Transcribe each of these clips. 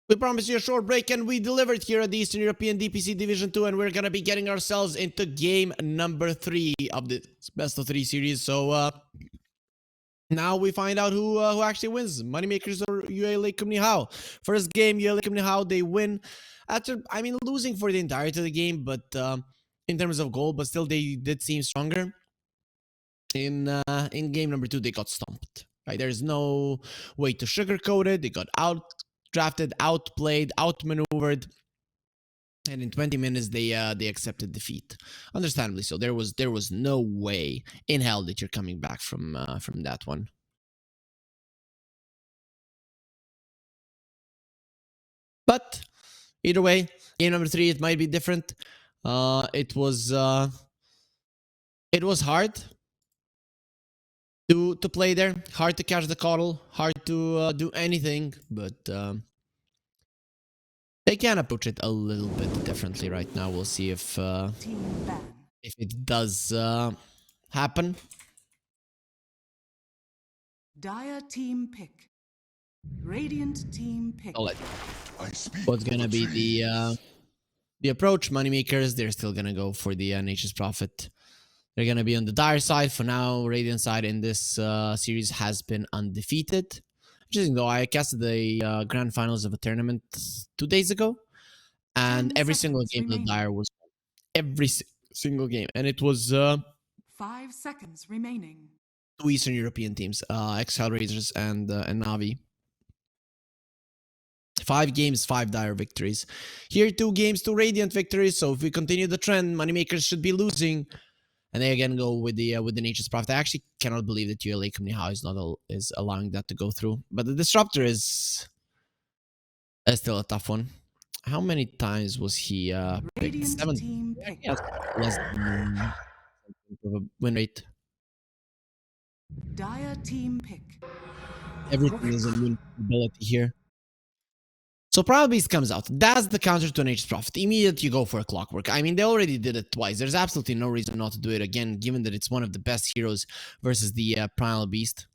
We promised you a short break, and we delivered here at the Eastern European DPC Division 2, and we're gonna be getting ourselves into game number 3 of the best of 3 series. So now we find out who actually wins, MoneyMakers or UALEIKUMNIHAO. First game, UALEIKUMNIHAO, they win after, I mean, losing for the entirety of the game, but in terms of goal, but still they did seem stronger. In game number 2, they got stomped. Right, there's no way to sugarcoat it. They got out-drafted, outplayed, outmaneuvered, and in 20 minutes they accepted defeat. Understandably so. There was no way in hell that you're coming back from that one. But either way, game number 3, it might be different. It was hard to play there, hard to catch the coddle, hard to do anything, but they can approach it a little bit differently right now. We'll see if it does happen. Dire team pick. Radiant team pick. What's gonna be the approach? MoneyMakers, they're still gonna go for the Nature's Prophet. They're gonna be on the Dire side for now. Radiant side in this series has been undefeated. Interesting though, I casted the grand finals of a tournament 2 days ago, and every single game of the Dire was every single game, and it was 5 seconds remaining. 2 Eastern European teams, Hellraisers and Navi. 5 games, 5 Dire victories. Here, 2 games, 2 Radiant victories. So if we continue the trend, MoneyMakers should be losing. And they again go with the Nature's Prophet. I actually cannot believe that UALEIKUMNIHAO is allowing that to go through. But the Disruptor is still a tough one. How many times was he picked? 7. Yes, less than a win rate. Dire team pick. Everything is a win ability here. So Primal Beast comes out. That's the counter to Nature's Prophet. Immediately you go for a Clockwork. I mean, they already did it twice. There's absolutely no reason not to do it again, given that it's one of the best heroes versus the Primal Beast.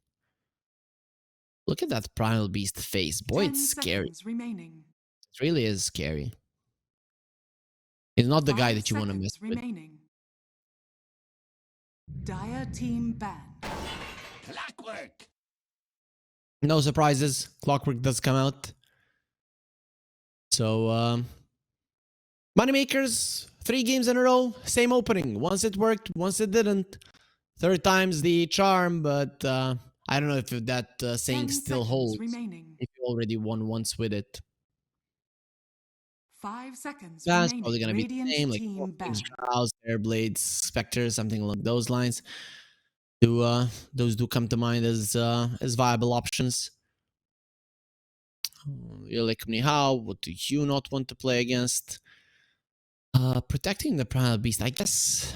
Look at that Primal Beast face. Boy, it's scary. It really is scary. He's not the guy that you want to mess with. Dire team ban. Clockwork. No surprises. Clockwork does come out. So, MoneyMakers, 3 games in a row, same opening. Once it worked, once it didn't. 3rd time's the charm, but I don't know if that saying still holds. If you already won once with it. 5 seconds That's remaining. probably going to be the same, like Drowse, Airblades, Spectres, something along those lines. Those do come to mind as viable options. UALEIKUMNIHAO, what do you not want to play against? Protecting the Primal Beast, I guess.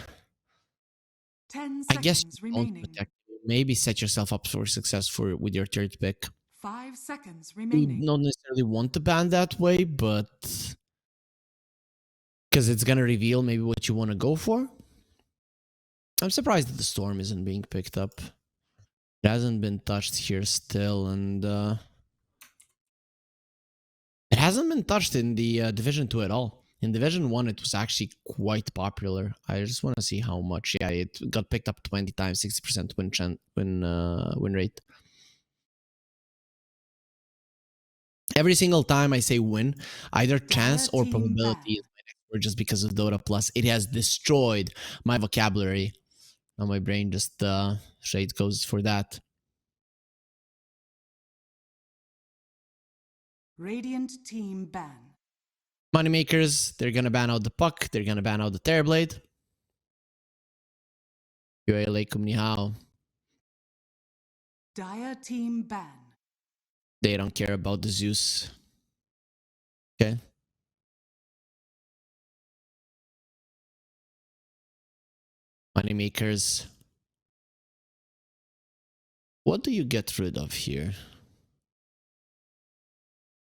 10 seconds remaining. Protect. Maybe set yourself up for success with your 3rd pick. 5 seconds remaining. You don't necessarily want to ban that way, but because it's gonna reveal maybe what you want to go for. I'm surprised that the Storm isn't being picked up. It hasn't been touched here still, and it hasn't been touched in the Division 2 at all. In Division 1, it was actually quite popular. I just want to see how much. Yeah, it got picked up 20 times, 60% win rate. Every single time I say win, either chance or probability is my next word, just because of Dota Plus. It has destroyed my vocabulary. Now my brain just straight goes for that. Radiant team ban. MoneyMakers, they're gonna ban out the Puck. They're gonna ban out the Terrorblade. UALEIKUMNIHAO. Dire team ban. They don't care about the Zeus. Okay. MoneyMakers. What do you get rid of here?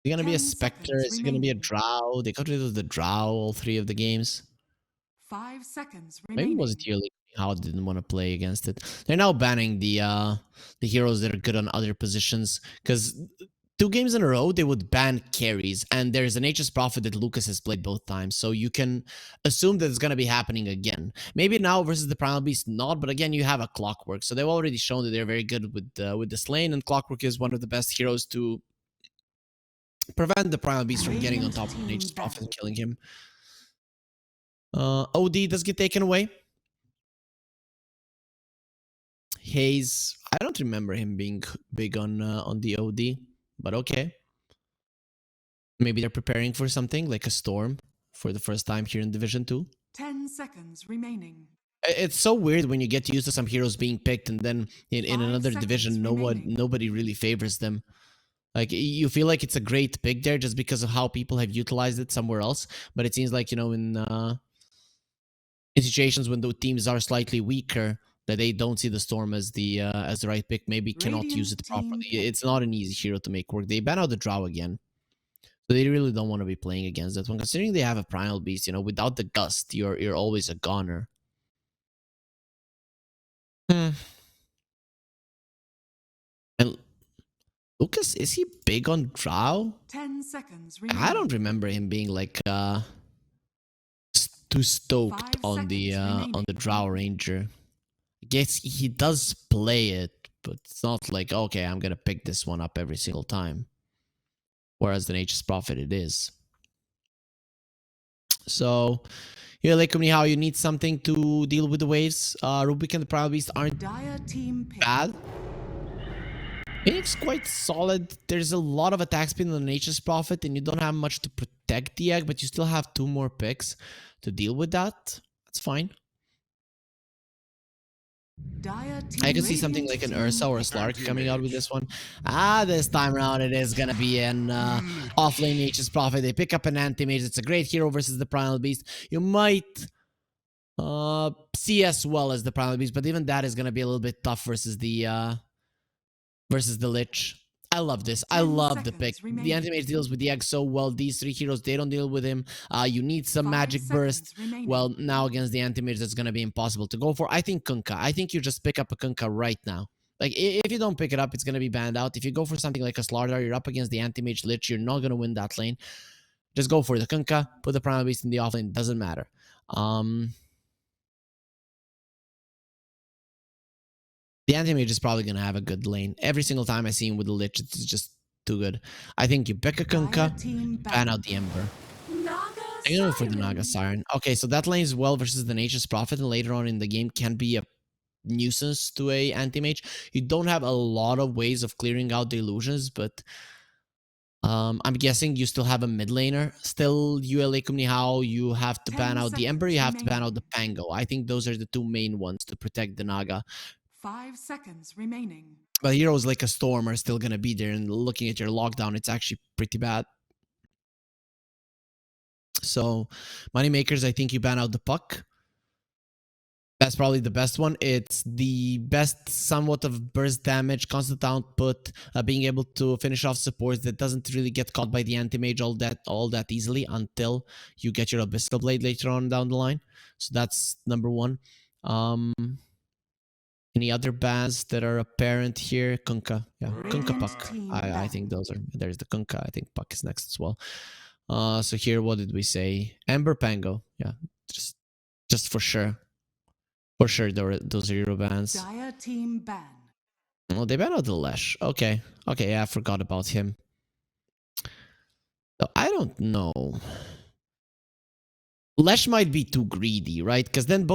Is it going to be a Spectre? Is it going to be a Drow? They got rid of the Drow all 3 of the games. 5 seconds remaining. Maybe was it UALEIKUMNIHAO didn't want to play against it. They're now banning the heroes that are good on other positions, because 2 games in a row, they would ban carries, and there's an HS Prophet that Lucas has played both times, so you can assume that it's going to be happening again. Maybe now versus the Primal Beast, not, but again, you have a Clockwork, so they've already shown that they're very good with this lane, and Clockwork is one of the best heroes to prevent the Primal Beast from getting on top of an HS Prophet and killing him. OD does get taken away. Hayes, I don't remember him being big on the OD, but okay. Maybe they're preparing for something like a storm for the first time here in Division 2. 10 seconds remaining. It's so weird when you get used to some heroes being picked and then in 5 another seconds division, remaining. nobody really favors them. Like, you feel like it's a great pick there just because of how people have utilized it somewhere else. But it seems like, in situations when the teams are slightly weaker, that they don't see the Storm as the right pick, maybe cannot use it properly. It's not an easy hero to make work. They ban out the Drow again. So they really don't want to be playing against that one. Considering they have a Primal Beast, without the Gust, you're always a goner. And Lucas, is he big on Drow? 10 seconds remaining. I don't remember him being like too stoked 5 on the seconds Drow Ranger. I guess he does play it, but it's not like, okay, I'm gonna pick this one up every single time. Whereas the Nature's Prophet it is. So UALEIKUMNIHAO, you need something to deal with the waves. Rubik and the Primal Beast aren't bad. Phoenix quite solid. There's a lot of attack speed on the Nature's Prophet, and you don't have much to protect the egg, but you still have 2 more picks to deal with that. That's fine. I can see something like an Ursa or a Slark coming out with this one. This time around it is gonna be an offlane Nature's Prophet. They pick up an anti-mage. It's a great hero versus the Primal Beast. You might see as well as the Primal Beast, but even that is gonna be a little bit tough versus the Lich. I love this. I love the pick. The anti-mage deals with the egg so well. These 3 heroes, they don't deal with him. You need some magic burst. Well, now against the anti-mage, that's going to be impossible to go for. I think Kunkka. I think you just pick up a Kunkka right now. Like, if you don't pick it up, it's going to be banned out. If you go for something like a Slardar, you're up against the anti-mage Lich. You're not going to win that lane. Just go for the Kunkka. Put the Primal Beast in the offlane. Doesn't matter. The anti-mage is probably going to have a good lane. Every single time I see him with the Lich, it's just too good. I think you pick a Kunkka, ban out the Ember. I'm going to go for the Naga Siren. Okay, so that lane is well versus the Nature's Prophet, and later on in the game can be a nuisance to a anti-mage. You don't have a lot of ways of clearing out the illusions, but I'm guessing you still have a mid laner. Still, UALEIKUMNIHAO, you have to ban out the Ember, you have to ban out the Pango. I think those are the 2 main ones to protect the Naga. 5 seconds remaining. But heroes like a Storm are still going to be there, and looking at your lockdown, it's actually pretty bad. So, MoneyMakers, I think you ban out the Puck. That's probably the best one. It's the best somewhat of burst damage, constant output, being able to finish off supports that doesn't really get caught by the anti-mage all that easily until you get your Abyssal Blade later on down the line. So that's number 1. Any other bans that are apparent here? Kunkka. Yeah, Kunkka Puck. I think those are... There's the Kunkka. I think Puck is next as well. So here, what did we say? Ember, Pango. Yeah, just for sure. For sure, those are hero bans. Dire team ban. Oh, they banned out the Lesh. Okay. Okay, yeah, I forgot about him. So I don't know. Lesh might be too greedy, right? Because then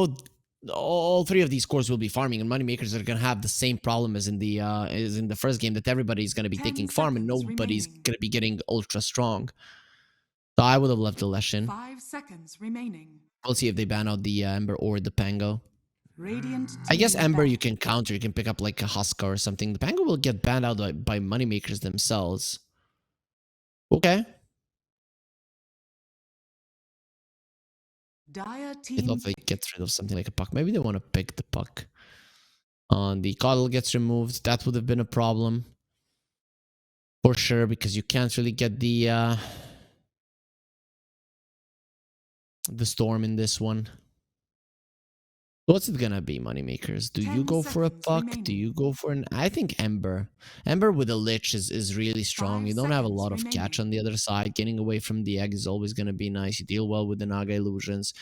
all 3 of these cores will be farming, and MoneyMakers are going to have the same problem as in the first game, that everybody's going to be taking farm and nobody's going to be getting ultra strong. So I would have left the Lesh in. 5 seconds remaining. We'll see if they ban out the Ember or the Pango. Radiant I guess team Ember ban. you can counter. You can pick up like a Huska or something. The Pango will get banned out by MoneyMakers themselves. Okay. Dire I team. thought they get rid of something like a Puck. Maybe they want to pick the Puck. The Coddle gets removed. That would have been a problem. For sure, because you can't really get the Storm in this one. What's it gonna be, Moneymakers? Do you 10 go for a seconds puck? Do remaining. you go for an... I think Ember. Ember with a Lich is really strong. 5 You don't have a seconds lot of remaining. catch on the other side. Getting away from the egg is always gonna be nice. You deal well with the Naga illusions.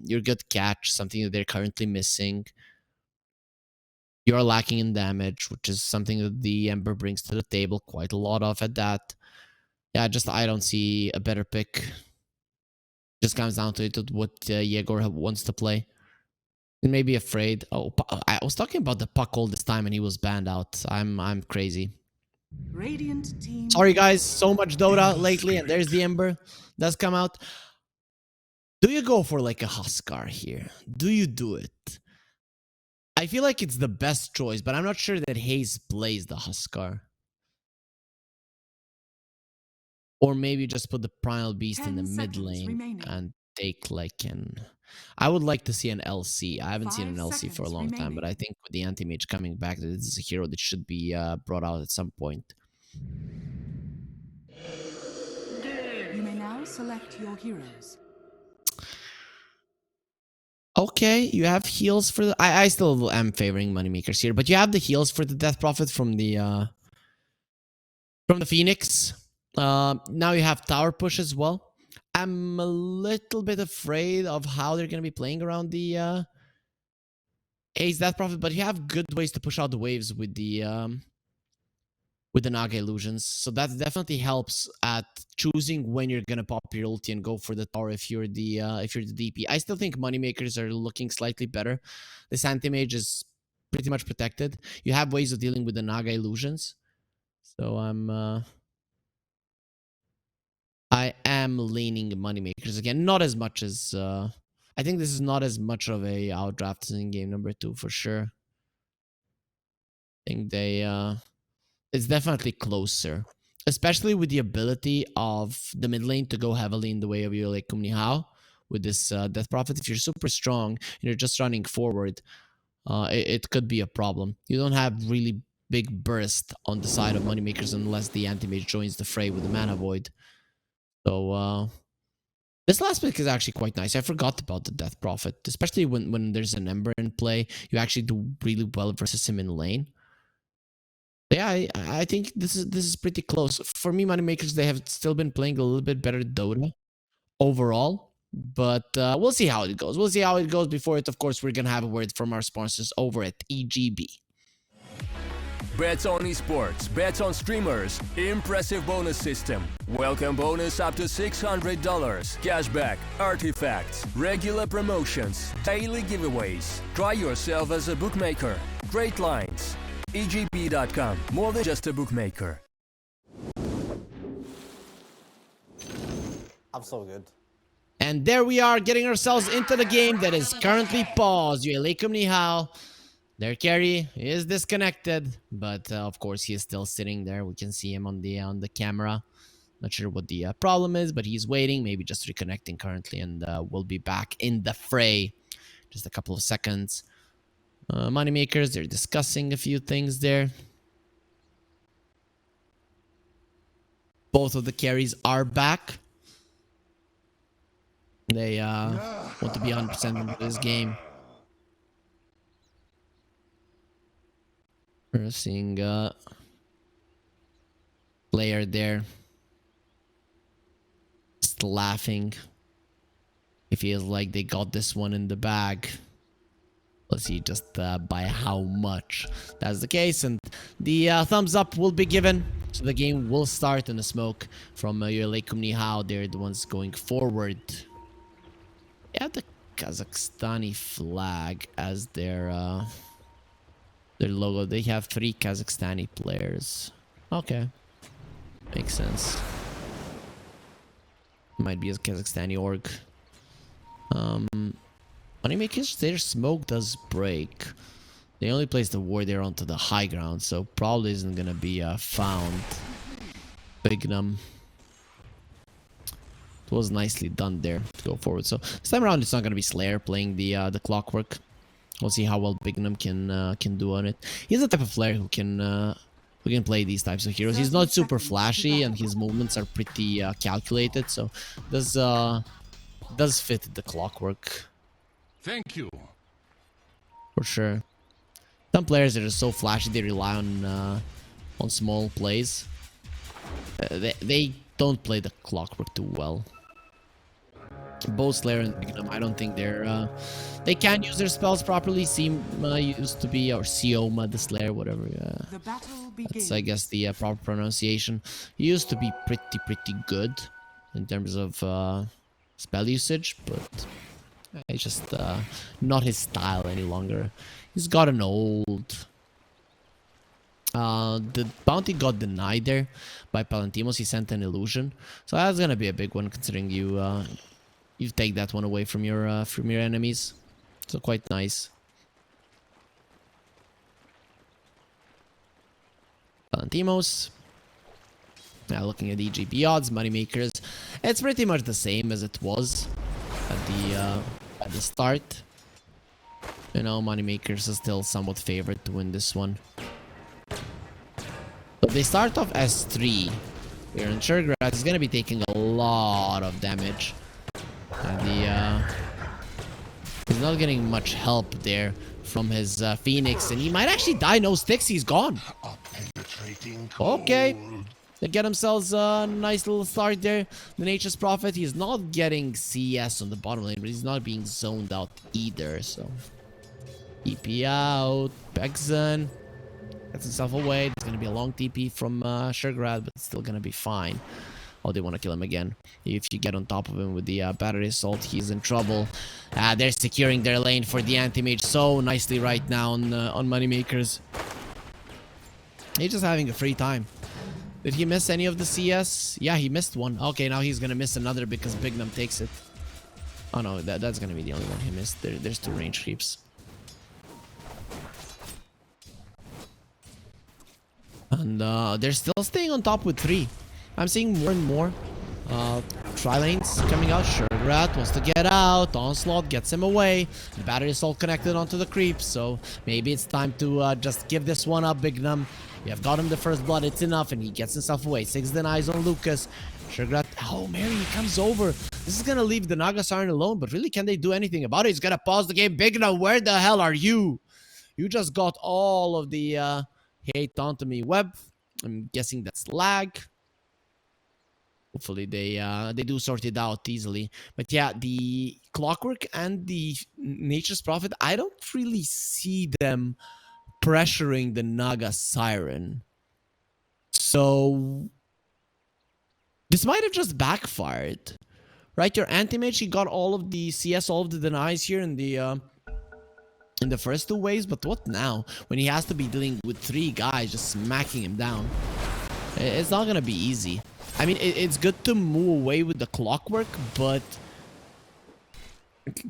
You're good catch, something that they're currently missing. You're lacking in damage, which is something that the Ember brings to the table quite a lot of at that. Yeah, just I don't see a better pick. Just comes down to it, what Yegor wants to play. He may be afraid. Oh, I was talking about the puck all this time and he was banned out. I'm crazy. Radiant team. Sorry guys, so much Dota lately, and there's the Ember that's come out. Do you go for like a Huskar here? Do you do it? I feel like it's the best choice, but I'm not sure that Hayes plays the Huskar. Or maybe just put the Primal Beast in the 10 mid seconds lane remaining. and take like an... I would like to see an LC. I haven't seen 5 an LC for a seconds long time, but I remaining. think with the Anti-Mage coming back, this is a hero that should be brought out at some point. You may now select your heroes. Okay, you have heals for the... I still am favoring Moneymakers here, but you have the heals for the Death Prophet from the Phoenix. Now you have Tower Push as well. I'm a little bit afraid of how they're going to be playing around the Ace Death Prophet, but you have good ways to push out the waves with the Naga illusions. So that definitely helps at choosing when you're gonna pop your ulti and go for the tower if you're the DP. I still think Moneymakers are looking slightly better. This anti-mage is pretty much protected. You have ways of dealing with the Naga illusions. So I am leaning Moneymakers again. Not as much as I think this is not as much of a outdraft as in game number 2 for sure. I think they it's definitely closer, especially with the ability of the mid lane to go heavily in the way of UALEIKUMNIHAO with this Death Prophet. If you're super strong and you're just running forward, it could be a problem. You don't have really big burst on the side of Moneymakers unless the Anti-Mage joins the fray with the Mana Void. So this last pick is actually quite nice. I forgot about the Death Prophet, especially when there's an Ember in play. You actually do really well versus him in lane. Yeah, I think this is pretty close. For me, Moneymakers, they have still been playing a little bit better Dota overall. But we'll see how it goes. We'll see how it goes. Before it, of course, we're going to have a word from our sponsors over at EGB. Bets on esports, bets on streamers, impressive bonus system. Welcome bonus up to $600. Cashback, artifacts, regular promotions, daily giveaways. Try yourself as a bookmaker. Great lines. EGB.com, more than just a bookmaker. I'm so good. And there we are, getting ourselves into the game that is currently paused. UALEIKUMNIHAO. Their carry is disconnected, but of course he is still sitting there. We can see him on the camera. Not sure what the problem is, but he's waiting, maybe just reconnecting currently, and we'll be back in the fray. Just a couple of seconds. Moneymakers, they're discussing a few things there. Both of the carries are back. They want to be 100% into this game. We're seeing player there just laughing. He feels like they got this one in the bag. Let's see just by how much that's the case. And the thumbs up will be given. So the game will start in the smoke from UALEIKUMNIHAO. They're the ones going forward. Yeah, the Kazakhstani flag as their logo. They have 3 Kazakhstani players. Okay. Makes sense. Might be a Kazakhstani org. Moneymakers, their smoke does break. They only place the warrior onto the high ground, so probably isn't gonna be found. Bignum. It was nicely done there to go forward. So this time around, it's not gonna be Slayer playing the clockwork. We'll see how well Bignum can do on it. He's the type of player who can play these types of heroes. He's not super flashy, and his movements are pretty calculated. So does fit the clockwork. Thank you. For sure. Some players are just so flashy, they rely on small plays. They don't play the clockwork too well. Both Slayer and Magnum, I don't think they can use their spells properly. Seema used to be, or Sioma the Slayer, whatever. The battle begins. That's, I guess, the proper pronunciation. He used to be pretty good in terms of spell usage, but it's just not his style any longer. He's gotten old. The bounty got denied there by Palantimos. He sent an illusion, so that's gonna be a big one considering you take that one away from your enemies. So quite nice. Palantimos. Now looking at EGP odds, Moneymakers, it's pretty much the same as it was at the start. You know, Moneymakers is still somewhat favored to win this one. So they start off as 3. Here in Shergrad is gonna be taking a lot of damage. And he's not getting much help there from his Phoenix, and he might actually die. No sticks, he's gone. Okay, they get themselves a nice little start there. The Nature's Prophet, he's not getting CS on the bottom lane, but he's not being zoned out either. So TP out, Begzan gets himself away. It's gonna be a long TP from Shergrad, but it's still gonna be fine. Oh, they want to kill him again. If you get on top of him with the battery assault, he's in trouble. They're securing their lane for the anti-mage so nicely right now on Moneymakers. He's just having a free time. Did he miss any of the CS? Yeah, he missed one. Okay, now he's gonna miss another because Bignum takes it. Oh no, that's gonna be the only one he missed. There's 2 range creeps. And they're still staying on top with 3. I'm seeing more and more tri-lanes coming out. Shergrad wants to get out. Onslaught gets him away. The battery is all connected onto the creep, so maybe it's time to just give this one up, Bignum. You have got him the first blood, it's enough, and he gets himself away. 6 denies on Lucas. Shergrad, oh, Mary comes over. This is gonna leave the Naga Siren alone, but really, can they do anything about it? He's gonna pause the game. Bignum, where the hell are you? You just got all of the hate onto me web. I'm guessing that's lag. Hopefully they do sort it out easily. But yeah, the Clockwork and the Nature's Prophet, I don't really see them pressuring the Naga Siren. So this might have just backfired. Right, your anti-mage, he got all of the CS, all of the denies here in the first 2 waves, but what now? When he has to be dealing with 3 guys just smacking him down. It's not gonna be easy. I mean, it's good to move away with the Clockwork, but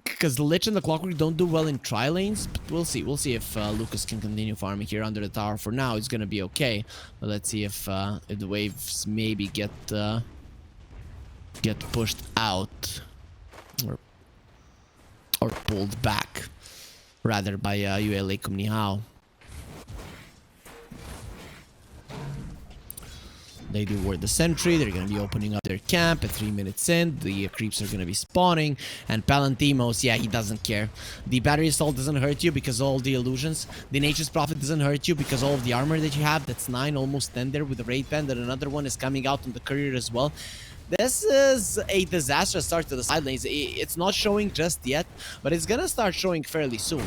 because the Lich and the Clockwork don't do well in tri-lanes, but we'll see. We'll see if Lucas can continue farming here under the tower. For now, it's gonna be okay. But let's see if the waves maybe get pushed out or pulled back, rather, by UALEIKUMNIHAO. They do ward the sentry. They're going to be opening up their camp at 3 minutes in. The creeps are going to be spawning. And Palantimos, yeah, he doesn't care. The battery assault doesn't hurt you because all the illusions. The Nature's Prophet doesn't hurt you because all of the armor that you have. That's 9, almost 10 there with the raid band. And another one is coming out on the courier as well. This is a disastrous start to the side lanes. It's not showing just yet, but it's going to start showing fairly soon.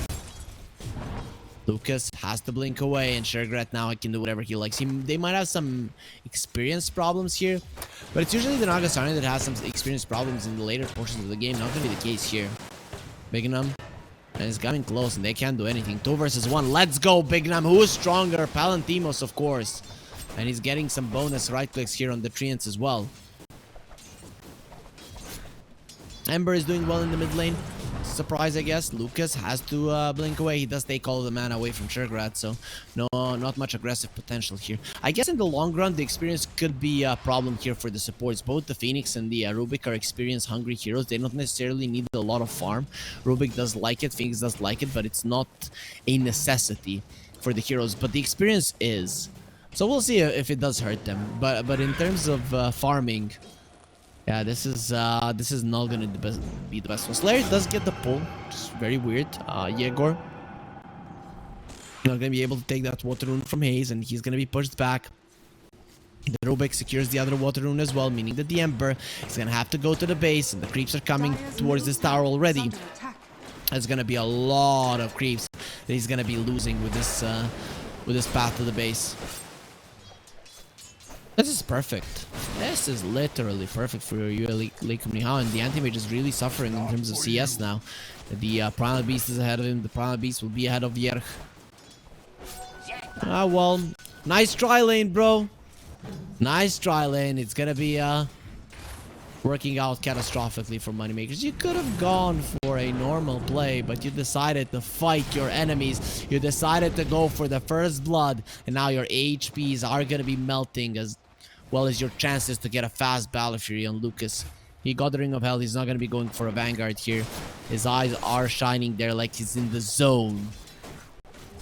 Lucas has to blink away, and Shergrad now can do whatever he likes. They might have some experience problems here, but it's usually the Naga Siren that has some experience problems in the later portions of the game. Not going to be the case here. Bignum, and it's coming close, and they can't do anything. 2 versus 1. Let's go, Bignum. Who is stronger? Palantimos, of course. And he's getting some bonus right clicks here on the treants as well. Ember is doing well in the mid lane. Surprise, I guess. Lucas has to blink away. He does take all of the mana away from Shergrad, so no, not much aggressive potential here. I guess in the long run, the experience could be a problem here for the supports. Both the Phoenix and the Rubik are experience-hungry heroes. They don't necessarily need a lot of farm. Rubik does like it, Phoenix does like it, but it's not a necessity for the heroes. But the experience is. So we'll see if it does hurt them. But in terms of farming, yeah, this is not gonna be the best one. Slayer does get the pull, which is very weird. Yegor Not gonna be able to take that water rune from Hayes, and he's gonna be pushed back. The Rubik secures the other water rune as well, meaning that the Ember is gonna have to go to the base, and the creeps are coming towards this tower already. There's gonna be a lot of creeps that he's gonna be losing with this path to the base. This is perfect. This is literally perfect for UALEIKUMNIHAO, and the anti-mage is really suffering in terms of CS now. The Primal Beast is ahead of him. The Primal Beast will be ahead of Yerch. Ah, well, nice try lane, bro. Nice try lane. It's gonna be working out catastrophically for MoneyMakers. You could have gone for a normal play, but you decided to fight your enemies. You decided to go for the first blood, and now your HPs are gonna be melting as well as your chances to get a fast Battle Fury on Lucas. He got the Ring of Hell. He's not gonna be going for a Vanguard here. His eyes are shining there like he's in the zone.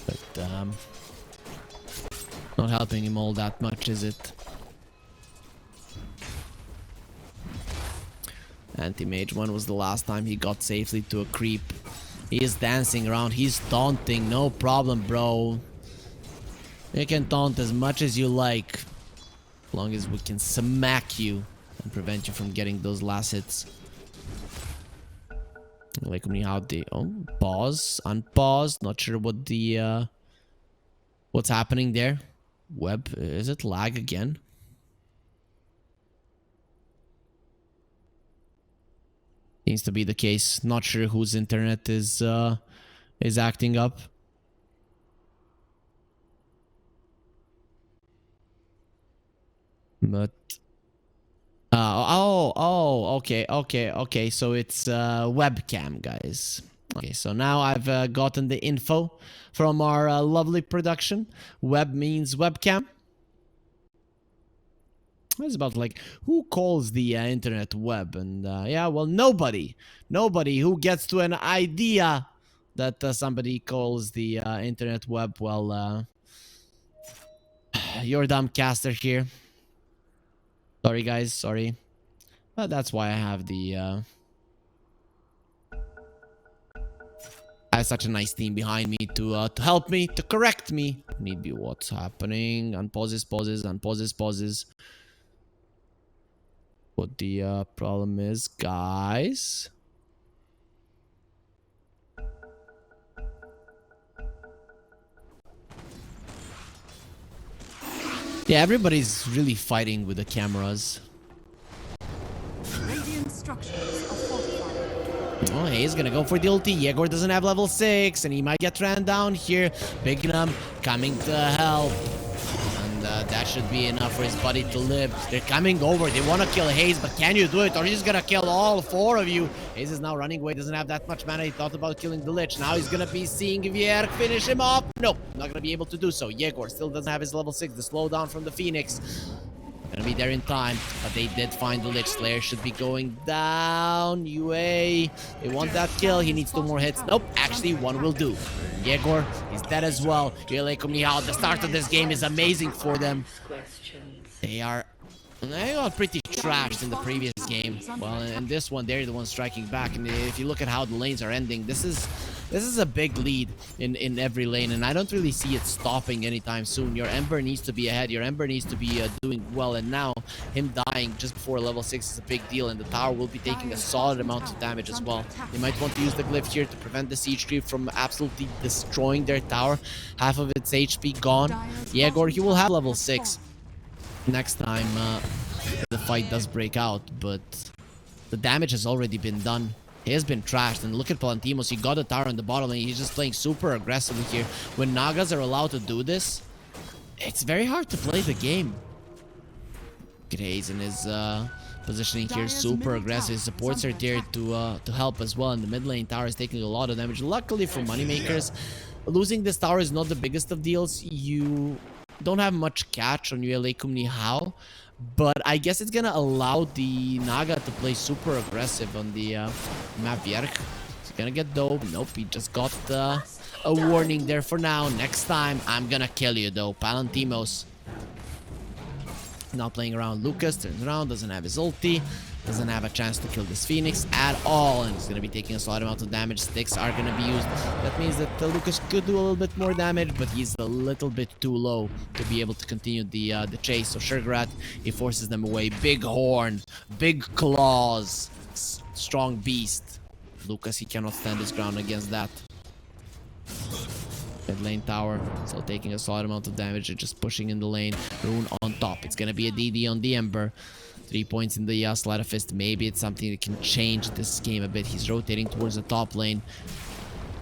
But not helping him all that much, is it? Anti-mage, when was the last time he got safely to a creep? He is dancing around. He's taunting. No problem, bro. You can taunt as much as you like, as long as we can smack you and prevent you from getting those last hits. Like me how the pause, unpause. Not sure what the what's happening there. Web, is it lag again? Seems to be the case. Not sure whose internet is acting up. But okay. So it's webcam, guys. Okay, so now I've gotten the info from our lovely production. Web means webcam. It's about like who calls the internet web, and yeah, well, nobody who gets to an idea that somebody calls the internet web. Well, you're a dumb caster here. Sorry, guys, sorry. But that's why I have the I have such a nice team behind me to help me, to correct me. Need be what's happening. Unpauses, pauses, unpauses, pauses. What the problem is, guys? Yeah, everybody's really fighting with the cameras. Radiant structures are fortified. Oh, he's gonna go for the ulti. Yegor doesn't have level 6, and he might get ran down here. Bignum coming to help. That should be enough for his buddy to live. They're coming over. They want to kill Hayes, but can you do it? Or are you just going to kill all 4 of you? Hayes is now running away. Doesn't have that much mana. He thought about killing the Lich. Now he's going to be seeing Vierk finish him off. Nope, not going to be able to do so. Yegor still doesn't have his level 6. The slowdown from the Phoenix. Gonna be there in time, but they did find the Lich. Slayer should be going down. UA, they want that kill. He needs 2 more hits. Nope, actually 1 will do. Yegor is dead as well. UALEIKUMNIHAO, the start of this game is amazing for them. They got pretty trashed in the previous game. Well, in this one, they're the ones striking back. And if you look at how the lanes are ending, this is a big lead in every lane, and I don't really see it stopping anytime soon. Your Ember needs to be ahead. Your Ember needs to be doing well, and now him dying just before level 6 is a big deal, and the tower will be taking a solid amount of damage as well. They might want to use the glyph here to prevent the siege creep from absolutely destroying their tower. Half of its HP gone. Yegor, he will have level 6 next time the fight does break out, but the damage has already been done. He has been trashed, and look at Palantimos. He got a tower on the bottom lane. He's just playing super aggressively here. When Nagas are allowed to do this, it's very hard to play the game. Grazen is positioning here super aggressive. His supports are there to help as well, and the mid lane tower is taking a lot of damage. Luckily for MoneyMakers, losing this tower is not the biggest of deals. You don't have much catch on UALEIKUMNIHAO, but I guess it's gonna allow the Naga to play super aggressive on the map. Yerk, he's gonna get dope. Nope, he just got a warning there for now. Next time, I'm gonna kill you though. Palantimos Not playing around. Lucas turns around, doesn't have his ulti, doesn't have a chance to kill this Phoenix at all, and he's gonna be taking a solid amount of damage. Sticks are gonna be used. That means that Lucas could do a little bit more damage, but he's a little bit too low to be able to continue the chase. So Sugarrat, he forces them away. Big horn, big claws, strong beast. Lucas, he cannot stand his ground against that. Mid lane tower, still taking a solid amount of damage. They're just pushing in the lane. Rune on top. It's gonna be a DD on the Ember. 3 points in the Sleight of Fist. Maybe it's something that can change this game a bit. He's rotating towards the top lane.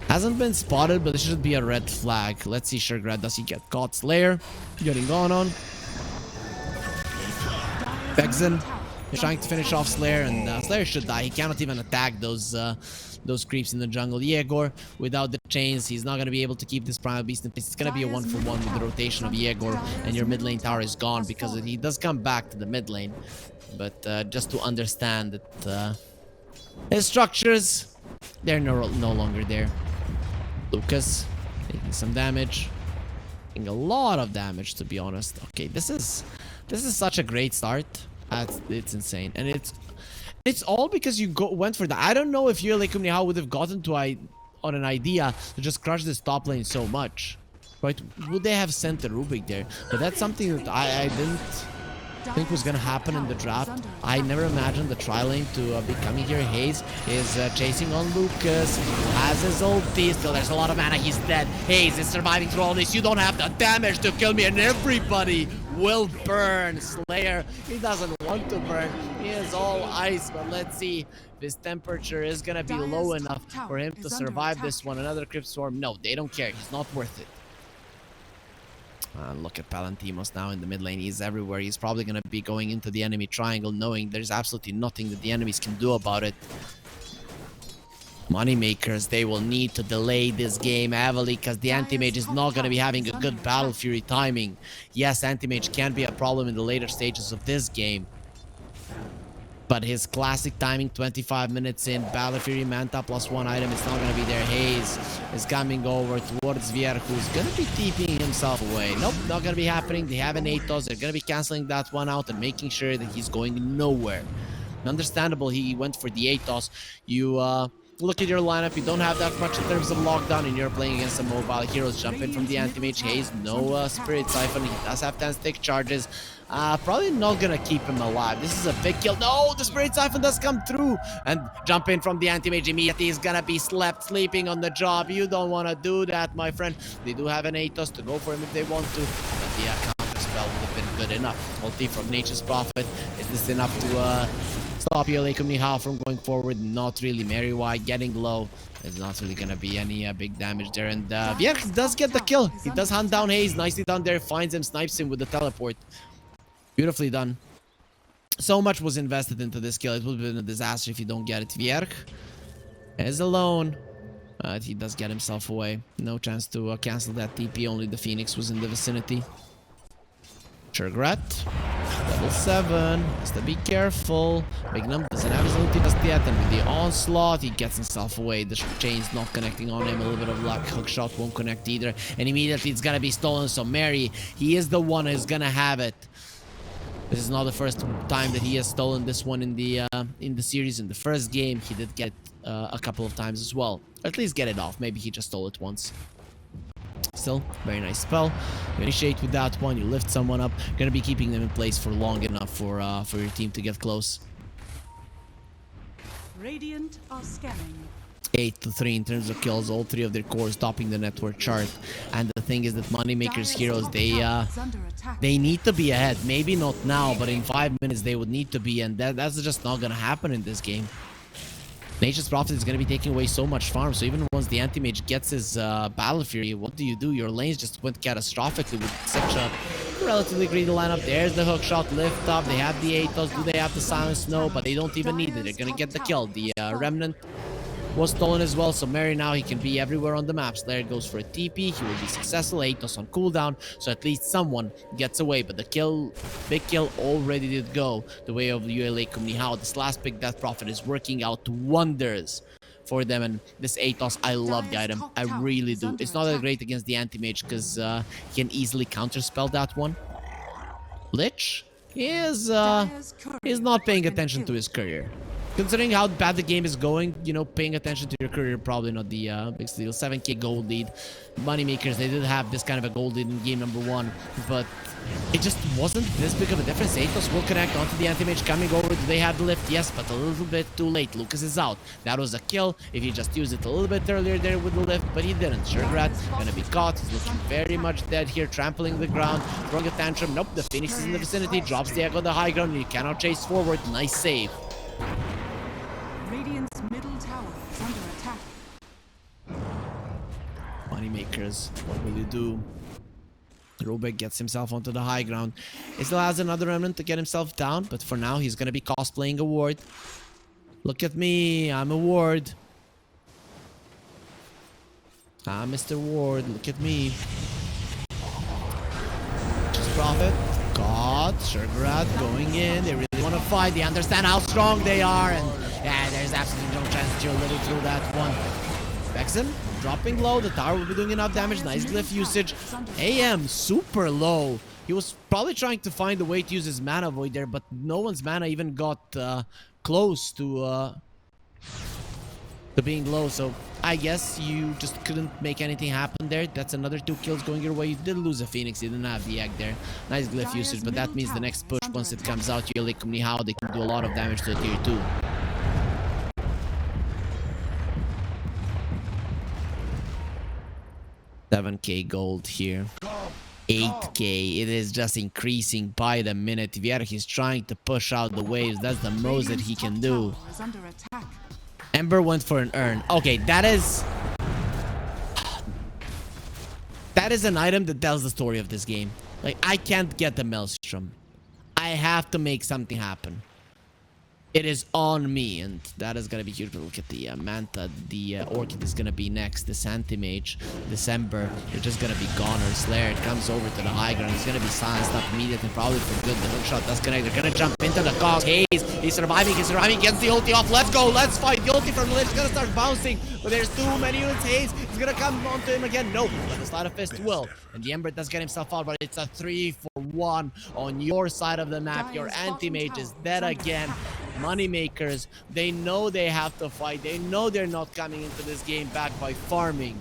Hasn't been spotted, but this should be a red flag. Let's see, Sugarrat, does he get caught? Slayer getting gone on. Vexen is trying to finish off Slayer, and Slayer should die. He cannot even attack those creeps in the jungle. Yegor, without the chains, he's not going to be able to keep this Primal Beast in place. It's going to be a 1-for-1 with the rotation of Yegor, and your mid lane tower is gone because he does come back to the mid lane. But just to understand that his structures, they're no longer there. Lucas taking some damage. Taking a lot of damage, to be honest. Okay, this is such a great start. It's insane. And it's all because you went for that. I don't know if UALEIKUMNIHAO would have gotten to on an idea to just crush this top lane so much. Right? Would they have sent the Rubik there? But that's something that I didn't think was gonna happen in the draft. I never imagined the tri lane to be coming here. Hayes is chasing on Lucas. Has his ulti. Still, there's a lot of mana. He's dead. Hayes is surviving through all this. You don't have the damage to kill me, and everybody will burn. Slayer, he doesn't want to burn. He is all ice, but let's see if his temperature is gonna be low enough for him to survive this one. Another Crypt Storm. No, they don't care. He's not worth it. Look at Palantimos now in the mid lane. He's everywhere. He's probably going to be going into the enemy triangle, knowing there's absolutely nothing that the enemies can do about it. MoneyMakers, they will need to delay this game heavily because the Anti-Mage is not going to be having a good Battle Fury timing. Yes, Anti-Mage can be a problem in the later stages of this game, but his classic timing, 25 minutes in, Battle Fury, Manta +1 item, it's not going to be there. Hayes is coming over towards Vier, who's going to be TPing himself away. Nope, not going to be happening. They have an Atos. They're going to be canceling that one out and making sure that he's going nowhere. Understandable, he went for the Atos. You look at your lineup, you don't have that much in terms of lockdown, and you're playing against some mobile heroes. Jump in from the Anti-Mage. Hayes, no Spirit Siphon. He does have 10 stick charges. Probably not gonna keep him alive. This is a big kill. No, the Spirit Siphon does come through. And jump in from the Anti-Mage immediately. He's gonna be sleeping on the job. You don't want to do that, my friend. They do have an Atos to go for him if they want to. But the counter spell would have been good enough. Ulti from Nature's Prophet. Is this enough to stop UALEIKUMNIHAO from going forward? Not really. Mary White getting low. There's not really gonna be any big damage there. And Vier does get the kill. He does hunt down Hayes. Nicely done there. Finds him, snipes him with the teleport. Beautifully done. So much was invested into this kill. It would have been a disaster if you don't get it. Vier is alone. He does get himself away. No chance to cancel that TP. Only the Phoenix was in the vicinity. Sugarrat, level 7. Has to be careful. Magnum doesn't have his ulti just yet. And with the onslaught, he gets himself away. The chain's not connecting on him. A little bit of luck. Hookshot won't connect either. And immediately it's gonna be stolen. So Mary, he is the one who's gonna have it. This is not the first time that he has stolen this one in the series. In the first game, he did get a couple of times as well. Or at least get it off. Maybe he just stole it once. Still, very nice spell. You initiate with that one. You lift someone up. Gonna be keeping them in place for long enough for your team to get close. Radiant are scanning. 8-3 in terms of kills. All 3 of their cores topping the network chart. And the thing is that MoneyMakers heroes, they need to be ahead. Maybe not now, but in 5 minutes they would need to be, and that's just not gonna happen in this game. Nature's Prophet is going to be taking away so much farm, so even once the Anti-Mage gets his Battle Fury, what do? Your lanes just went catastrophically with such a relatively greedy lineup. There's the hookshot, lift up, they have the Atos, do they have the Silence? No, but they don't even need it. They're going to get the kill. The Remnant was stolen as well, so Mary now he can be everywhere on the maps. There goes for a TP, he will be successful. Atos on cooldown, so at least someone gets away. But the kill, big kill already did go the way of UALEIKUMNIHAO. This last big Death Prophet is working out wonders for them, and this Atos, I love the item. I really do. It's not that great against the Anti-Mage because he can easily counterspell that one. Lich He's Dyer's not paying courier attention has to been his career. Considering how bad the game is going, you know, paying attention to your career probably not the big deal. 7k gold lead. Moneymakers, they did have this kind of a gold lead in game number 1, but it just wasn't this big of a difference. Athos will connect onto the anti-mage coming over. Do they have the lift? Yes, but a little bit too late. Lucas is out. That was a kill if he just used it a little bit earlier there with the lift, but he didn't. Sugarrat gonna be caught. He's looking very much dead here, trampling the ground, throwing a tantrum. Nope, the Phoenix is in the vicinity, drops the Echo on the high ground, and you cannot chase forward. Nice save. Radiant's middle tower is under attack. Moneymakers, what will you do? Rubik gets himself onto the high ground. He still has another remnant to get himself down, but for now he's gonna be cosplaying a ward. Look at me, I'm a ward. I'm Mr. Ward, look at me. Just Prophet. God, Sugarrat going in. They really want to fight. They understand how strong they are, and yeah, there's absolutely no chance that you're living through that one. Vexen dropping low. The tower will be doing enough damage. Nice glyph usage. AM super low. He was probably trying to find a way to use his mana void there, but no one's mana even got close to being low. So I guess you just couldn't make anything happen there. That's another 2 kills going your way. You did lose a Phoenix. You didn't have the egg there. Nice glyph usage, but that means the next push, once it comes out, UALEIKUMNIHAO, they can do a lot of damage to a tier 2. 7k gold here. 8k. It is just increasing by the minute. Vierk is trying to push out the waves. That's the most that he can do. Ember went for an urn. Okay, that is an item that tells the story of this game. Like, I can't get the Maelstrom. I have to make something happen. It is on me, and that is gonna be huge. But look at the Manta. The Orchid is gonna be next. This Anti-Mage, December, they're just gonna be goners. Slayer, it comes over to the high ground. It's gonna be silenced up immediately, probably for good. The hook shot does connect. They're gonna jump into the cogs. Hayes, he's surviving, gets the ulti off. Let's go, let's fight. The ulti from the lift is gonna start bouncing, but there's too many units. Hayes is gonna come onto him again. No, but the Sleight of Fist will. And the Ember does get himself out, but it's a 3-for-1 on your side of the map. Your Anti-Mage is dead again. Moneymakers, they know they have to fight. They know they're not coming into this game back by farming.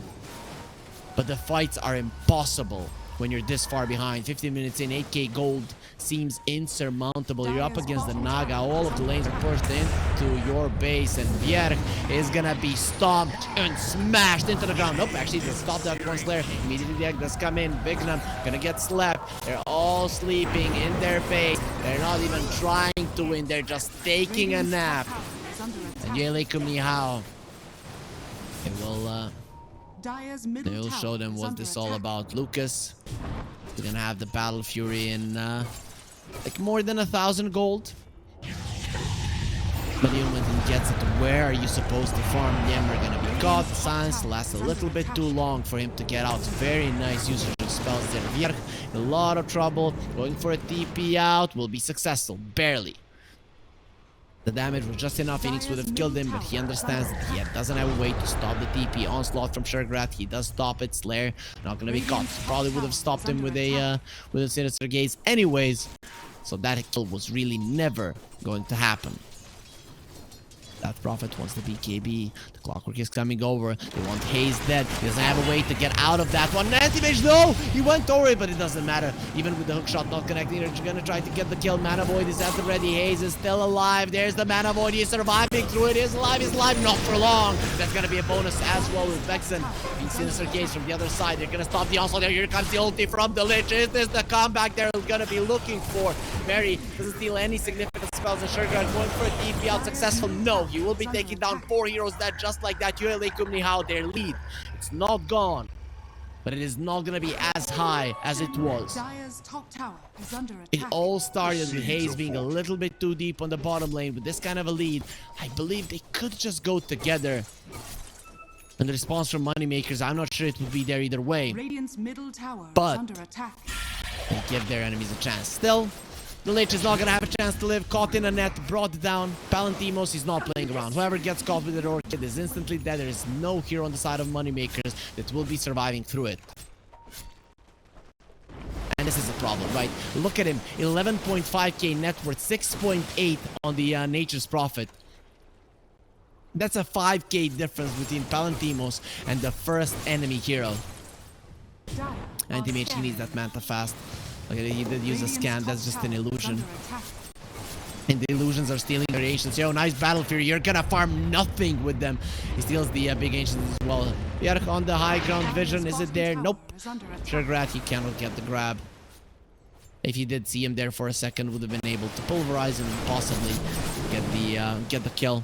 But the fights are impossible when you're this far behind. 15 minutes in, 8k gold seems insurmountable. You're up against the Naga. All of the lanes are pushed into your base, and Vierk is gonna be stomped and smashed into the ground. Nope, actually, they stopped that one Slayer. Immediately the egg does come in. Bignum gonna get slapped. They're all sleeping in their base. They're not even trying to win. They're just taking a nap. And UALEIKUMNIHAO, they will show them what this is all about. Lucas is gonna have the Battle Fury in like more than 1,000 gold. But even when he gets it, where are you supposed to farm? The Ember gonna be caught. The silence lasts a little bit too long for him to get out. Very nice usage of spells there. Vierk in a lot of trouble. Going for a TP out. Will be successful. Barely. The damage was just enough. Phoenix would have killed him, but he understands that he doesn't have a way to stop the TP onslaught from Sugarrat. He does stop it. Slayer not gonna be caught. Probably would have stopped him with a Sinister Gaze anyways. So that kill was really never going to happen. That Prophet wants the BKB. The Clockwork is coming over. They want Hayes dead. He doesn't have a way to get out of that one. Anti-Mage, no! He went over it, but it doesn't matter. Even with the hook shot not connecting, they're gonna try to get the kill. Mana Void is at the ready. Hayes is still alive. There's the Mana Void. He's surviving through it. He's alive. He's alive. Not for long. That's gonna be a bonus as well with Vexen. Being Sinister Gaze from the other side. They're gonna stop the onslaught there. Here comes the ulti from the Lich. Is this the comeback they're gonna be looking for? Barry doesn't steal any significant spells. And Sugarrat going for a TP out successful. No, he will be taking down 4 heroes that just like that. UALEIKUMNIHAO, their lead. It's not gone, but it is not gonna be as high as it was. It all started with Hayes being a little bit too deep on the bottom lane. With this kind of a lead, I believe they could just go together. And the response from Moneymakers, I'm not sure it would be there either way. But they give their enemies a chance. Still, the Lich is not gonna have a chance to live. Caught in a net, brought down. Palantimos, he's not playing around. Whoever gets caught with the Orchid is instantly dead. There is no hero on the side of Moneymakers that will be surviving through it. And this is a problem, right? Look at him, 11.5k net worth, 6.8 on the Nature's Prophet. That's a 5k difference between Palantimos and the first enemy hero. Anti-Mage, he needs that Manta fast. Okay, he did use a scan, that's just an illusion. And the illusions are stealing their ancients. Yo, nice Battle Fury. You're gonna farm nothing with them. He steals the big ancients as well. Bjerg on the high ground vision. Is it there? Nope. Sugarrat, he cannot get the grab. If he did see him there for a second, would have been able to pulverize him and possibly get the kill.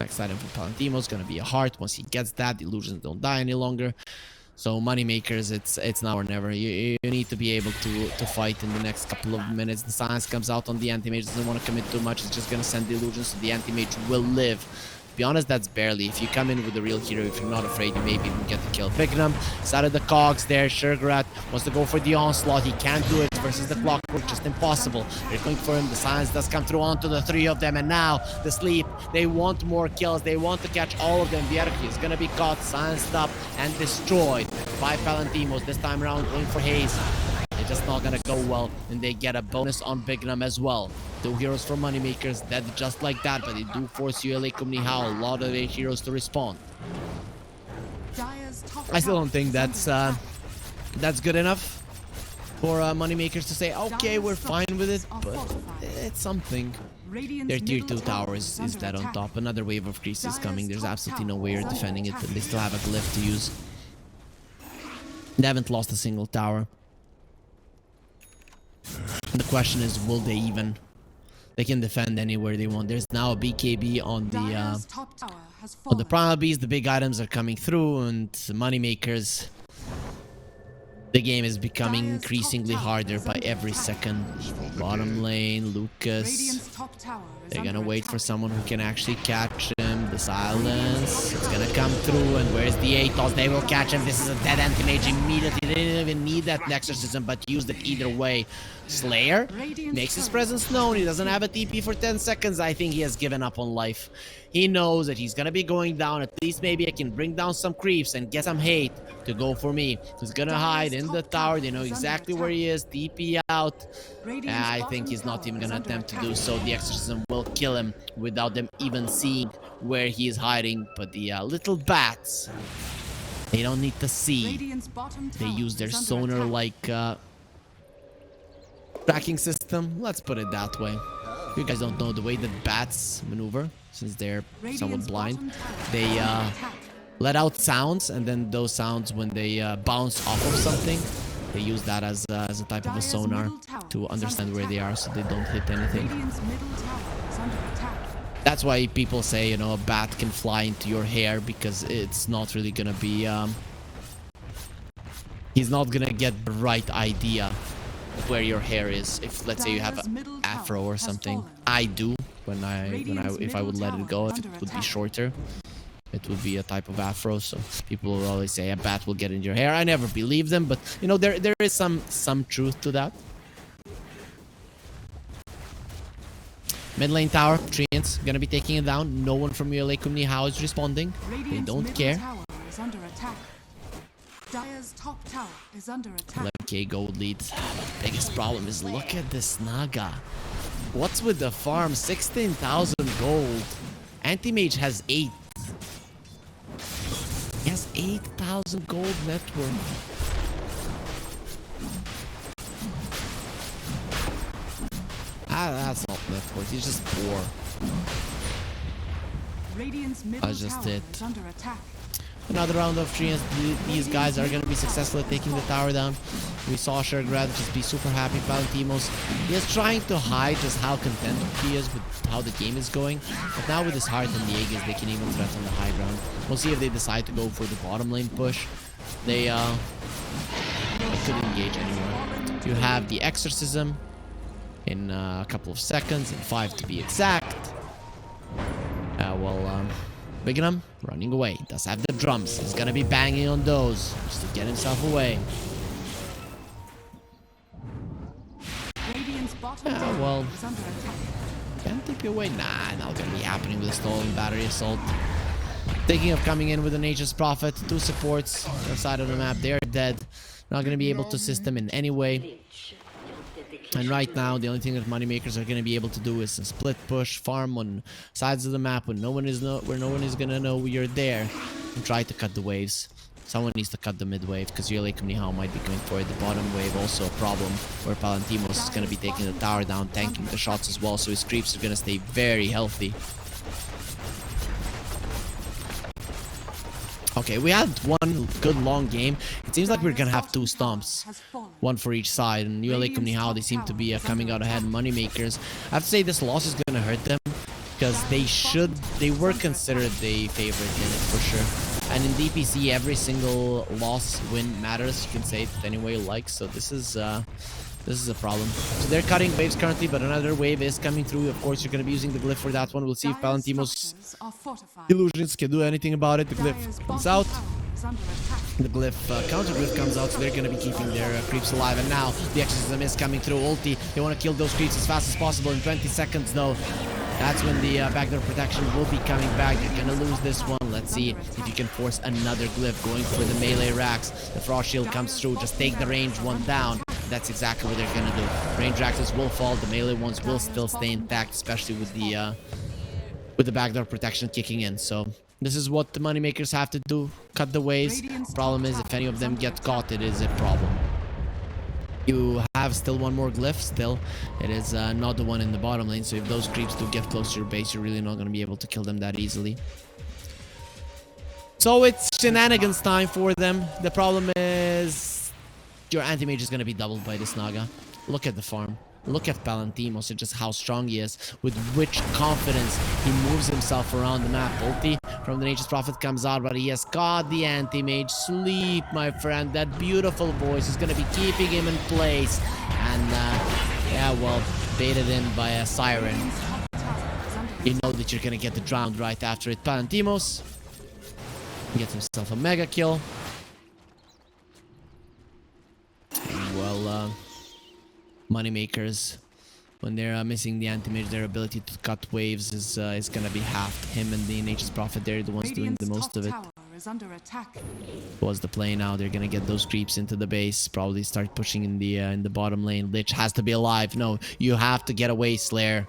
Next item for Palantimo is gonna be a heart. Once he gets that, the illusions don't die any longer. So Moneymakers, it's now or never. You need to be able to fight in the next couple of minutes. The science comes out on the anti-mage, doesn't want to commit too much. It's just gonna send the illusions, so the anti-mage will live. To be honest, that's barely. If you come in with a real hero, if you're not afraid, you maybe even get the kill. Pignum, side of the cogs there. Sugarrat wants to go for the onslaught. He can't do it versus the clockwork, just impossible. They're going for him. The science does come through onto the three of them, and now the sleep. They want more kills. They want to catch all of them. Bjerg is gonna be caught, scienced up, and destroyed by Palantimos. This time around, going for Haze. It's just not gonna go well, and they get a bonus on Bignum as well. Two heroes from Moneymakers, dead just like that, but they do force UALEIKUMNIHAO, a lot of their heroes to respond. I still don't think that's good enough for Moneymakers to say, okay, we're fine with it, but it's something. Their tier 2 tower is dead on top. Another wave of creeps is coming. There's absolutely no way you're defending it, and they still have a glyph to use. They haven't lost a single tower. And the question is, will they even? They can defend anywhere they want. There's now a BKB on the Primal Beast. The big items are coming through, and Moneymakers. The game is becoming increasingly harder by every second. Bottom lane, Lucas. They're gonna wait for someone who can actually catch him. The silence. It's gonna come through, and where's the Atos? They will catch him. This is a dead anti-mage immediately. They didn't even need that exorcism, but used it either way. Slayer makes his presence known. He doesn't have a TP for 10 seconds. I think he has given up on life. He knows that he's gonna be going down. At least maybe I can bring down some creeps and get some hate to go for me. He's gonna hide in the tower. They know exactly where he is. TP out. I think he's not even gonna attempt to do so. The exorcism will kill him without them even seeing where he is hiding. But the little bats, they don't need to see. They use their sonar-like tracking system. Let's put it that way. You guys don't know the way that bats maneuver, since they're somewhat blind. They let out sounds, and then those sounds, when they bounce off of something, they use that as a type of a sonar to understand where they are, so they don't hit anything. That's why people say, you know, a bat can fly into your hair, because it's not really gonna be he's not gonna get the right idea of where your hair is. If, let's say, you have an afro or something. I do if I would let it go. If it would be shorter, it would be a type of afro. So people will always say a bat will get in your hair. I never believe them, but you know, there is some truth to that. Mid lane tower, Treants gonna be taking it down. No one from UALEIKUMNIHAO is responding. They don't care. Dire's top tower is under attack. 11k gold lead. Biggest problem is, look at this Naga. What's with the farm? 16,000 gold. Anti-Mage has 8. He has 8,000 gold net worth. That's not net worth. He's just poor. That's just it. Under attack. Another round of treants. These guys are going to be successful at taking the tower down. We saw Sugarrat just be super happy. Palantimos, he is trying to hide just how content he is with how the game is going. But now with his heart and the Aegis, they can even threaten the high ground. We'll see if they decide to go for the bottom lane push. They could engage anywhere. You have the exorcism in a couple of seconds, in 5 to be exact. Bignum running away. Does have the drums. He's gonna be banging on those just to get himself away. Can't TP away. Nah, not gonna be happening with a stolen battery assault. Thinking of coming in with a Nature's Prophet. 2 supports on their side of the map. They're dead. Not gonna be able to assist them in any way. And right now, the only thing that Moneymakers are gonna be able to do is a split push, farm on sides of the map when no one is gonna know you're there, and try to cut the waves. Someone needs to cut the mid wave because UALEIKUMNIHAO might be going for it. The bottom wave also a problem where Palantimos is gonna be taking the tower down, tanking the shots as well, so his creeps are gonna stay very healthy. Okay, we had one good long game. It seems like we're gonna have two stomps, one for each side, and UALEIKUMNIHAO, they seem to be coming out ahead. Moneymakers, I have to say this loss is gonna hurt them because they were considered the favorite in it for sure. And in DPC, every single loss win matters. You can say it any way you like. So this is a problem. So they're cutting waves currently, but another wave is coming through. Of course, you're going to be using the glyph for that one. We'll see if Palantimos illusions can do anything about it. The glyph comes out. The glyph, counter glyph comes out, so they're going to be keeping their creeps alive. And now the exorcism is coming through. Ulti, they want to kill those creeps as fast as possible in 20 seconds though. That's when the backdoor protection will be coming back. You're gonna lose this one. Let's see if you can force another glyph going for the melee racks. The frost shield comes through. Just take the range one down. That's exactly what they're gonna do. Range racks will fall. The melee ones will still stay intact, especially with the backdoor protection kicking in. So this is what the Moneymakers have to do. Cut the waves. Problem is, if any of them get caught, it is a problem. You have still one more glyph. Still, it is not the one in the bottom lane. So if those creeps do get close to your base, you're really not going to be able to kill them that easily. So it's shenanigans time for them. The problem is your anti-mage is going to be doubled by this Naga. Look at the farm. Look at Palantimos and just how strong he is, with which confidence he moves himself around the map. Ulti from the Nature's Prophet comes out, but he has caught the anti-mage. Sleep, my friend. That beautiful voice is going to be keeping him in place. And, yeah, well, baited in by a siren. You know that you're going to get the drowned right after it. Palantimos gets himself a mega kill. And, well, Moneymakers, when they're missing the anti-mage, their ability to cut waves is gonna be halved. Him and the Nature's Prophet, they're the ones doing the most of it. What's the play now? They're gonna get those creeps into the base, probably start pushing in the bottom lane. Lich has to be alive. No, you have to get away, Slayer.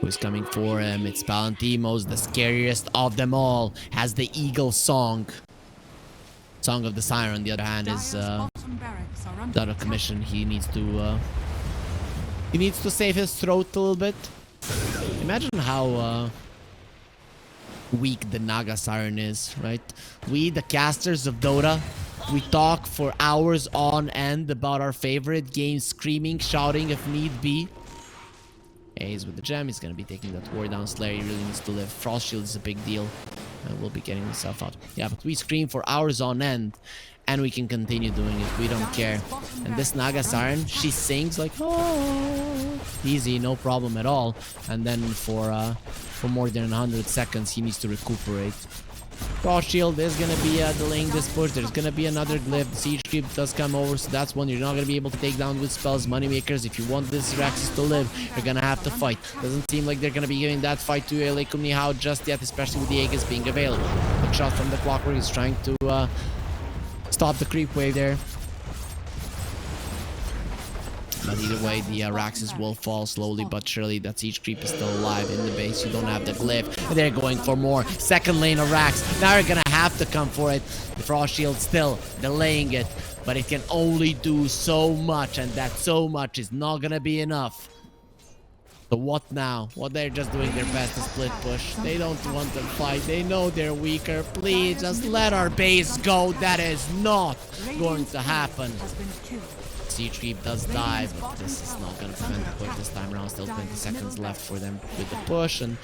Who's coming for him? It's Palantimos, the scariest of them all. Has the eagle song. Song of the Siren, on the other hand, is out of commission. He needs to save his throat a little bit. Imagine how weak the Naga Siren is, right? We, the casters of Dota, we talk for hours on end about our favorite games, screaming, shouting if need be. Yeah, he's with the gem. He's gonna be taking that war down. Slayer, he really needs to live. Frost shield is a big deal. And we'll be getting himself out. Yeah, but we scream for hours on end. And we can continue doing it. We don't care. And this Naga Siren, she sings like, oh, easy, no problem at all. And then for more than 100 seconds, he needs to recuperate. Frost shield is gonna be delaying this push. There's gonna be another glyph. The siege creep does come over, so that's one you're not gonna be able to take down with spells. Moneymakers, if you want this Raxus to live, you're gonna have to fight. Doesn't seem like they're gonna be giving that fight to UALEIKUMNIHAO just yet, especially with the Aegis being available. Good shot from the Clockwork is trying to stop the creep wave there. But either way, the Raxus will fall slowly but surely. That siege creep is still alive in the base. You don't have the glyph. They're going for more. Second lane of Rax. Now you're gonna have to come for it. The Frost Shield still delaying it. But it can only do so much. And that so much is not gonna be enough. So what now? What they're just doing their best to split push. They don't want to fight. They know they're weaker. Please, just let our base go. That is not going to happen. Siege creep does die, but this is not going to prevent the push this time around. Still 20 seconds left for them with the push, and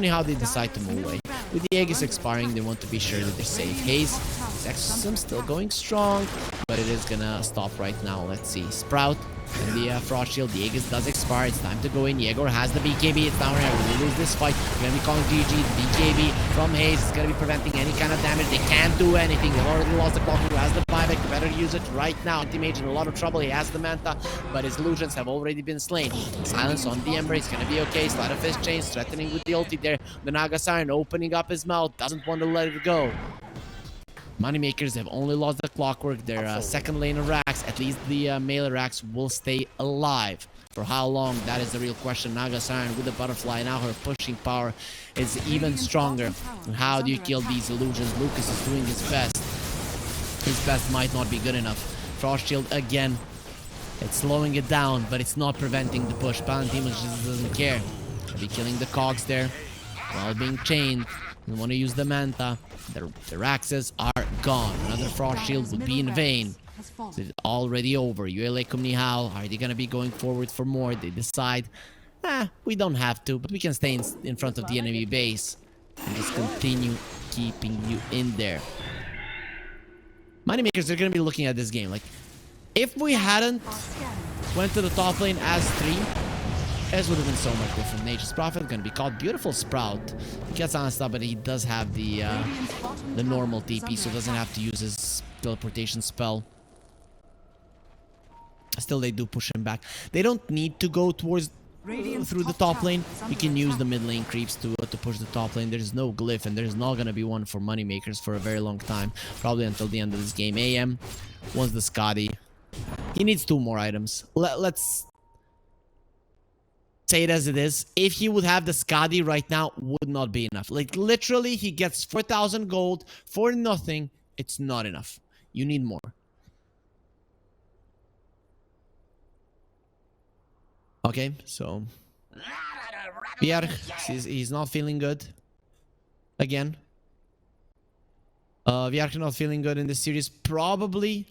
how they decide to move away. With the Aegis expiring, they want to be sure that they're safe. Haze, his exorcism still going strong, but it is gonna stop right now. Let's see. Sprout and the Frost Shield. The Aegis does expire. It's time to go in. Yegor has the BKB. It's down here. We lose this fight. We're gonna be calling GG. The BKB from Haze is gonna be preventing any kind of damage. They can't do anything. They've already lost the clock. Who has the buyback? Better use it right now. Anti-Mage in a lot of trouble. He has the Manta, but his illusions have already been slain. Silence on the Ember. It's gonna be okay. Sleight of Fist Chains threatening with the ulti there. The Naga Siren opening up his mouth. Doesn't want to let it go. Moneymakers have only lost the clockwork. Their second lane of racks, at least the melee racks, will stay alive. For how long? That is the real question. Naga Siren with the butterfly. Now her pushing power is even stronger. And how do you kill these illusions? Lucas is doing his best. His best might not be good enough. Frost Shield again. It's slowing it down, but it's not preventing the push. Palantimos just doesn't care. Should be killing the cogs there while being chained. You want to use the Manta. The axes are gone. Another Frost Shield would be in vain. It's already over. UALEIKUMNIHAO. Are they going to be going forward for more? They decide, we don't have to, but we can stay in front of the enemy base and just continue keeping you in there. Moneymakers are going to be looking at this game like, if we hadn't went to the top lane as 3, this would have been so much different. Nature's Prophet going to be called. Beautiful Sprout. He gets on stuff, but he does have the normal TP, so doesn't have to use his teleportation spell. Still, they do push him back. They don't need to go towards through the top lane. You can use the mid lane creeps to push the top lane. There's no glyph, and there's not gonna be one for Moneymakers for a very long time. Probably until the end of this game. AM wants the Scotty. He needs 2 more items. Let's say it as it is. If he would have the Scotty right now, would not be enough. Like, literally, he gets 4,000 gold for nothing. It's not enough. You need more. Okay, so Pierre, he's not feeling good again. Vierk not feeling good in this series probably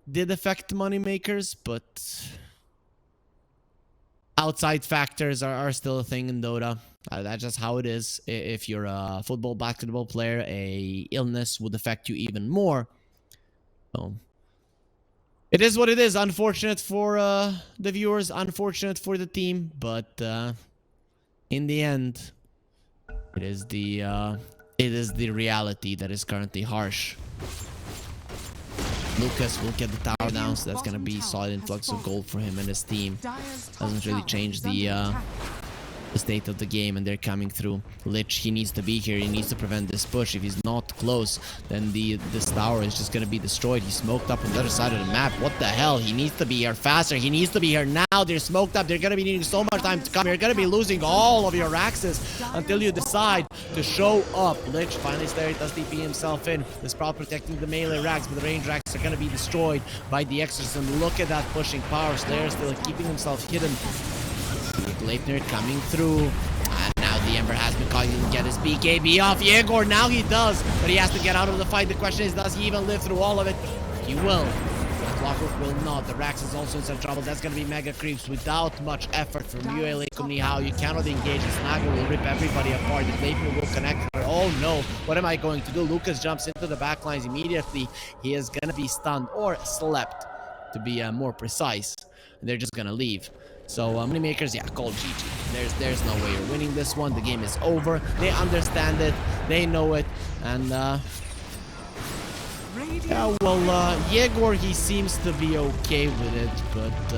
did affect Moneymakers, but outside factors are still a thing in Dota. That's just how it is. If you're a football, basketball player, a illness would affect you even more. So it is what it is. Unfortunate for the viewers, unfortunate for the team, but in the end, it is the reality that is currently harsh. Lucas will get the tower down, so that's gonna be solid influx of gold for him and his team. Doesn't really change the state of the game, and they're coming through. Lich, he needs to be here. He needs to prevent this push. If he's not close, then this tower is just gonna be destroyed. He's smoked up on the other side of the map. What the hell? He needs to be here faster. He needs to be here now. They're smoked up. They're gonna be needing so much time to come. You're gonna be losing all of your axes until you decide to show up. Lich finally started to TP himself in. The Sprout protecting the melee racks, but the range racks are gonna be destroyed by the Exorcism. Look at that pushing power. Slayer still keeping himself hidden. Gleipnir coming through. Now the Ember has been caught. He can get his BKB off. Yegor, now he does, but he has to get out of the fight. The question is, does he even live through all of it? He will. The Clockwork will not. The Rax is also in some trouble. That's going to be mega creeps without much effort from UALEIKUMNIHAO. You cannot engage. Snaga will rip everybody apart. The Gleipnir will connect. Oh no, what am I going to do? Lucas jumps into the backlines immediately. He is going to be stunned or slept, to be more precise. And they're just going to leave. So Moneymakers, yeah, call GG. There's no way you're winning this one. The game is over. They understand it. They know it. And yeah, well, Yegor, he seems to be okay with it, but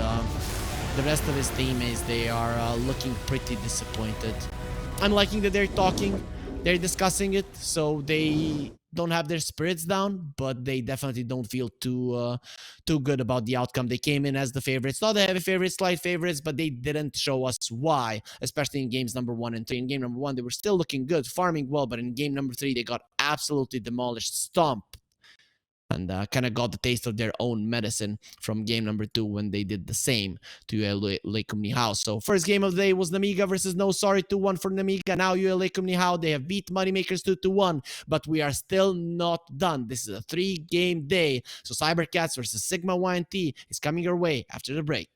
the rest of his teammates, they are looking pretty disappointed. I'm liking that they're talking, they're discussing it, so they don't have their spirits down, but they definitely don't feel too good about the outcome. They came in as the favorites, not the heavy favorites, slight favorites, but they didn't show us why, especially in games number 1 and 3. In game number 1, they were still looking good, farming well, but in game number 3, they got absolutely demolished, stomped, and kind of got the taste of their own medicine from game number 2 when they did the same to UALEIKUMNIHAO. So first game of the day was Namiga versus No Sorry, 2-1 for Namiga. Now UALEIKUMNIHAO, they have beat Moneymakers 2-1, but we are still not done. This is a 3-game day. So Cybercats versus Sigma YNT is coming your way after the break.